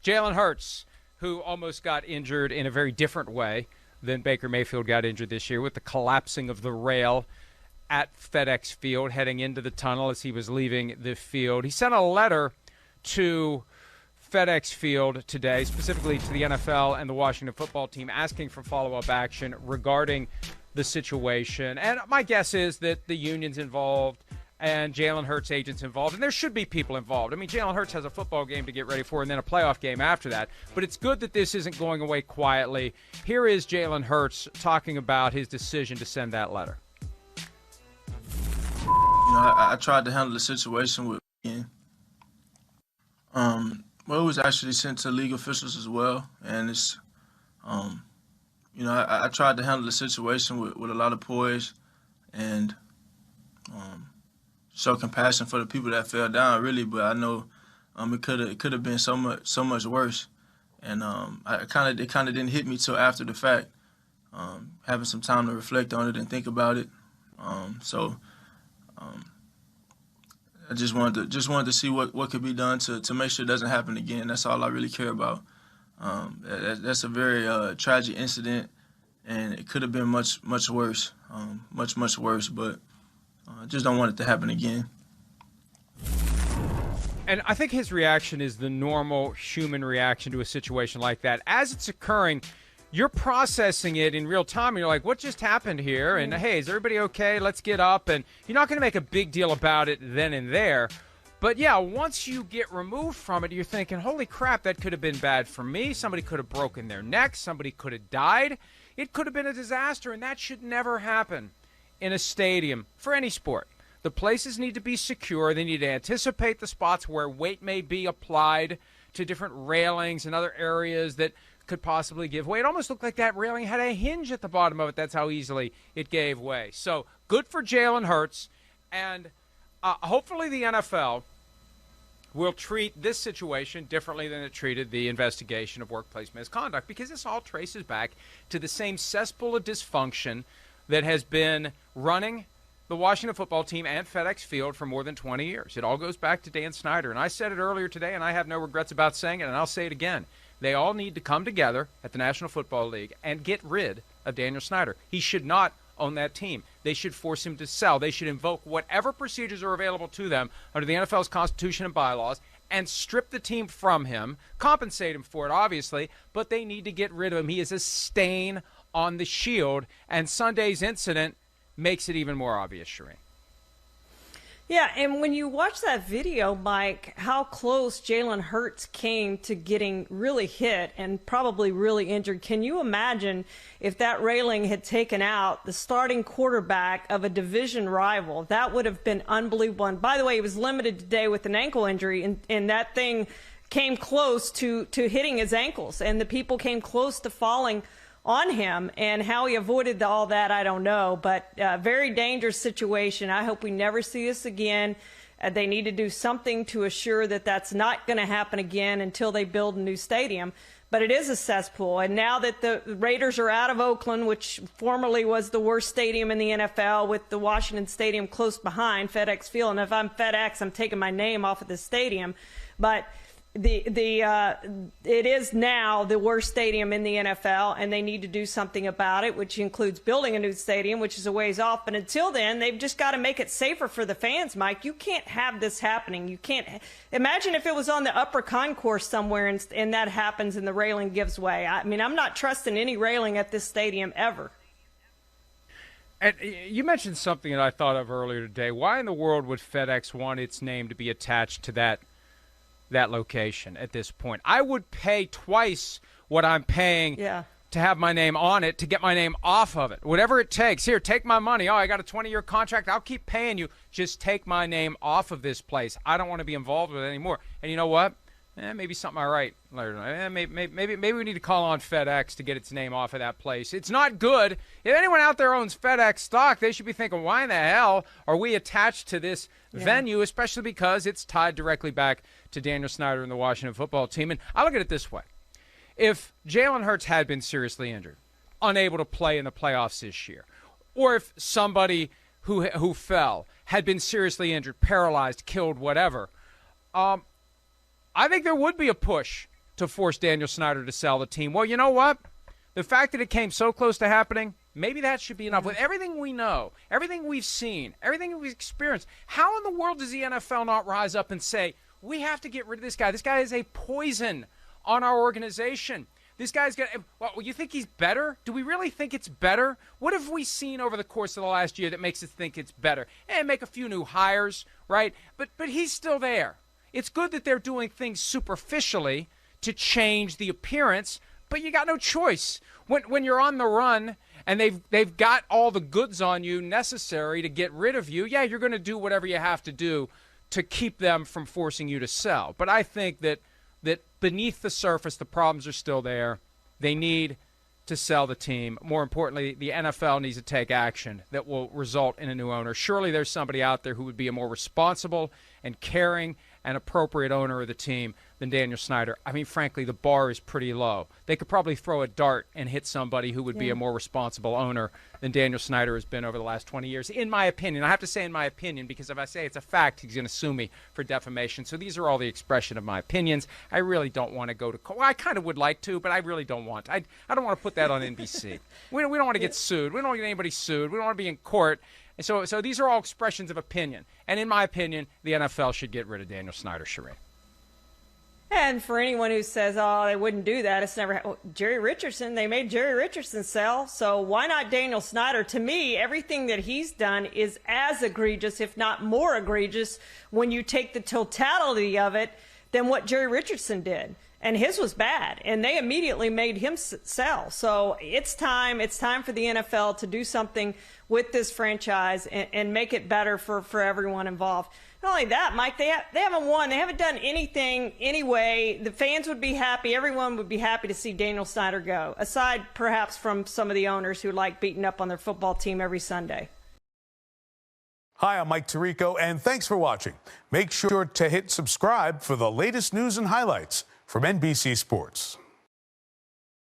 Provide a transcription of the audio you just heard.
Jalen Hurts, who almost got injured in a very different way than Baker Mayfield got injured this year with the collapsing of the rail at FedEx Field heading into the tunnel as he was leaving the field. He sent a letter to FedEx Field today, specifically to the NFL and the Washington football team, asking for follow-up action regarding the situation. And my guess is that the union's involved and Jalen Hurts' agents involved, and there should be people involved. I mean, Jalen Hurts has a football game to get ready for and then a playoff game after that. But it's good that this isn't going away quietly. Here is Jalen Hurts talking about his decision to send that letter. I tried to handle the situation with well, it was actually sent to legal officials as well, and it's I tried to handle the situation with a lot of poise and show compassion for the people that fell down, really. But I know it could have been so much worse, and it kind of didn't hit me till after the fact, having some time to reflect on it and think about it. I just wanted to see what could be done to make sure it doesn't happen again. That's all I really care about. That's a very tragic incident, and it could have been much worse, much worse. But I just don't want it to happen again. And I think his reaction is the normal human reaction to a situation like that. As it's occurring, you're processing it in real time, and you're like, what just happened here? And, hey, is everybody okay? Let's get up. And you're not going to make a big deal about it then and there. But, yeah, once you get removed from it, you're thinking, holy crap, that could have been bad for me. Somebody could have broken their neck. Somebody could have died. It could have been a disaster, and that should never happen in a stadium for any sport. The places need to be secure. They need to anticipate the spots where weight may be applied to different railings and other areas that could possibly give way. It almost looked like that railing had a hinge at the bottom of it. That's how easily it gave way. So good for Jalen Hurts, and hopefully the NFL will treat this situation differently than it treated the investigation of workplace misconduct, because this all traces back to the same cesspool of dysfunction that has been running the Washington football team and FedEx Field for more than 20 years. It all goes back to Dan Snyder, and I said it earlier today, and I have no regrets about saying it, and I'll say it again. They all need to come together at the National Football League and get rid of Daniel Snyder. He should not own that team. They should force him to sell. They should invoke whatever procedures are available to them under the NFL's Constitution and bylaws and strip the team from him, compensate him for it, obviously, but they need to get rid of him. He is a stain on the shield, and Sunday's incident makes it even more obvious, Charean. Yeah, and when you watch that video, Mike, how close Jalen Hurts came to getting really hit and probably really injured. Can you imagine if that railing had taken out the starting quarterback of a division rival? That would have been unbelievable. And by the way, he was limited today with an ankle injury, and that thing came close to hitting his ankles, and the people came close to falling on him, and how he avoided all that, I don't know, but very dangerous situation. I hope we never see this again. They need to do something to assure that that's not going to happen again until they build a new stadium. But it is a cesspool, and now that the Raiders are out of Oakland, which formerly was the worst stadium in the NFL, with the Washington Stadium close behind, FedEx Field, and if I'm FedEx, I'm taking my name off of the stadium, but it is now the worst stadium in the NFL, and they need to do something about it, which includes building a new stadium, which is a ways off. But until then, they've just got to make it safer for the fans, Mike. You can't have this happening. You can't imagine if it was on the upper concourse somewhere and that happens and the railing gives way. I mean, I'm not trusting any railing at this stadium ever. And you mentioned something that I thought of earlier today. Why in the world would FedEx want its name to be attached to that location at this point? I would pay twice what I'm paying to have my name on it, to get my name off of it. Whatever it takes. Here, take my money. Oh, I got a 20-year contract. I'll keep paying you. Just take my name off of this place. I don't want to be involved with it anymore. And you know what? Maybe something I write later. Maybe we need to call on FedEx to get its name off of that place. It's not good. If anyone out there owns FedEx stock, they should be thinking, why in the hell are we attached to this venue, especially because it's tied directly back to Daniel Snyder and the Washington football team. And I look at it this way. If Jalen Hurts had been seriously injured, unable to play in the playoffs this year, or if somebody who fell had been seriously injured, paralyzed, killed, whatever, I think there would be a push to force Daniel Snyder to sell the team. Well, you know what? The fact that it came so close to happening, maybe that should be enough. With everything we know, everything we've seen, everything we've experienced, how in the world does the NFL not rise up and say, we have to get rid of this guy? This guy is a poison on our organization. This guy's got – well, you think he's better? Do we really think it's better? What have we seen over the course of the last year that makes us think it's better? And make a few new hires, right? But he's still there. It's good that they're doing things superficially to change the appearance, but you got no choice. When you're on the run and they've got all the goods on you necessary to get rid of you, yeah, you're going to do whatever you have to do to keep them from forcing you to sell. But I think that beneath the surface, the problems are still there. They need to sell the team. More importantly, the NFL needs to take action that will result in a new owner. Surely there's somebody out there who would be a more responsible and caring and appropriate owner of the team than Daniel Snyder. I mean, frankly, the bar is pretty low. They could probably throw a dart and hit somebody who would be a more responsible owner than Daniel Snyder has been over the last 20 years, in my opinion. I have to say in my opinion, because if I say it's a fact, he's going to sue me for defamation. So these are all the expression of my opinions. I really don't want to go to court. Well, I kind of would like to, but I really don't want to. I don't want to put that on NBC. We don't want to get sued. We don't want to get anybody sued. We don't want to be in court. And so these are all expressions of opinion. And in my opinion, the NFL should get rid of Daniel Snyder, Charean. And for anyone who says, oh, they wouldn't do that, it's never Jerry Richardson, they made Jerry Richardson sell, so why not Daniel Snyder? To me, everything that he's done is as egregious, if not more egregious, when you take the totality of it, than what Jerry Richardson did. And his was bad, and they immediately made him sell. So it's time for the NFL to do something with this franchise and make it better for everyone involved. Not only that, Mike, they haven't won. They haven't done anything anyway. The fans would be happy. Everyone would be happy to see Daniel Snyder go, aside perhaps from some of the owners who like beating up on their football team every Sunday. Hi, I'm Mike Tirico, and thanks for watching. Make sure to hit subscribe for the latest news and highlights from NBC Sports.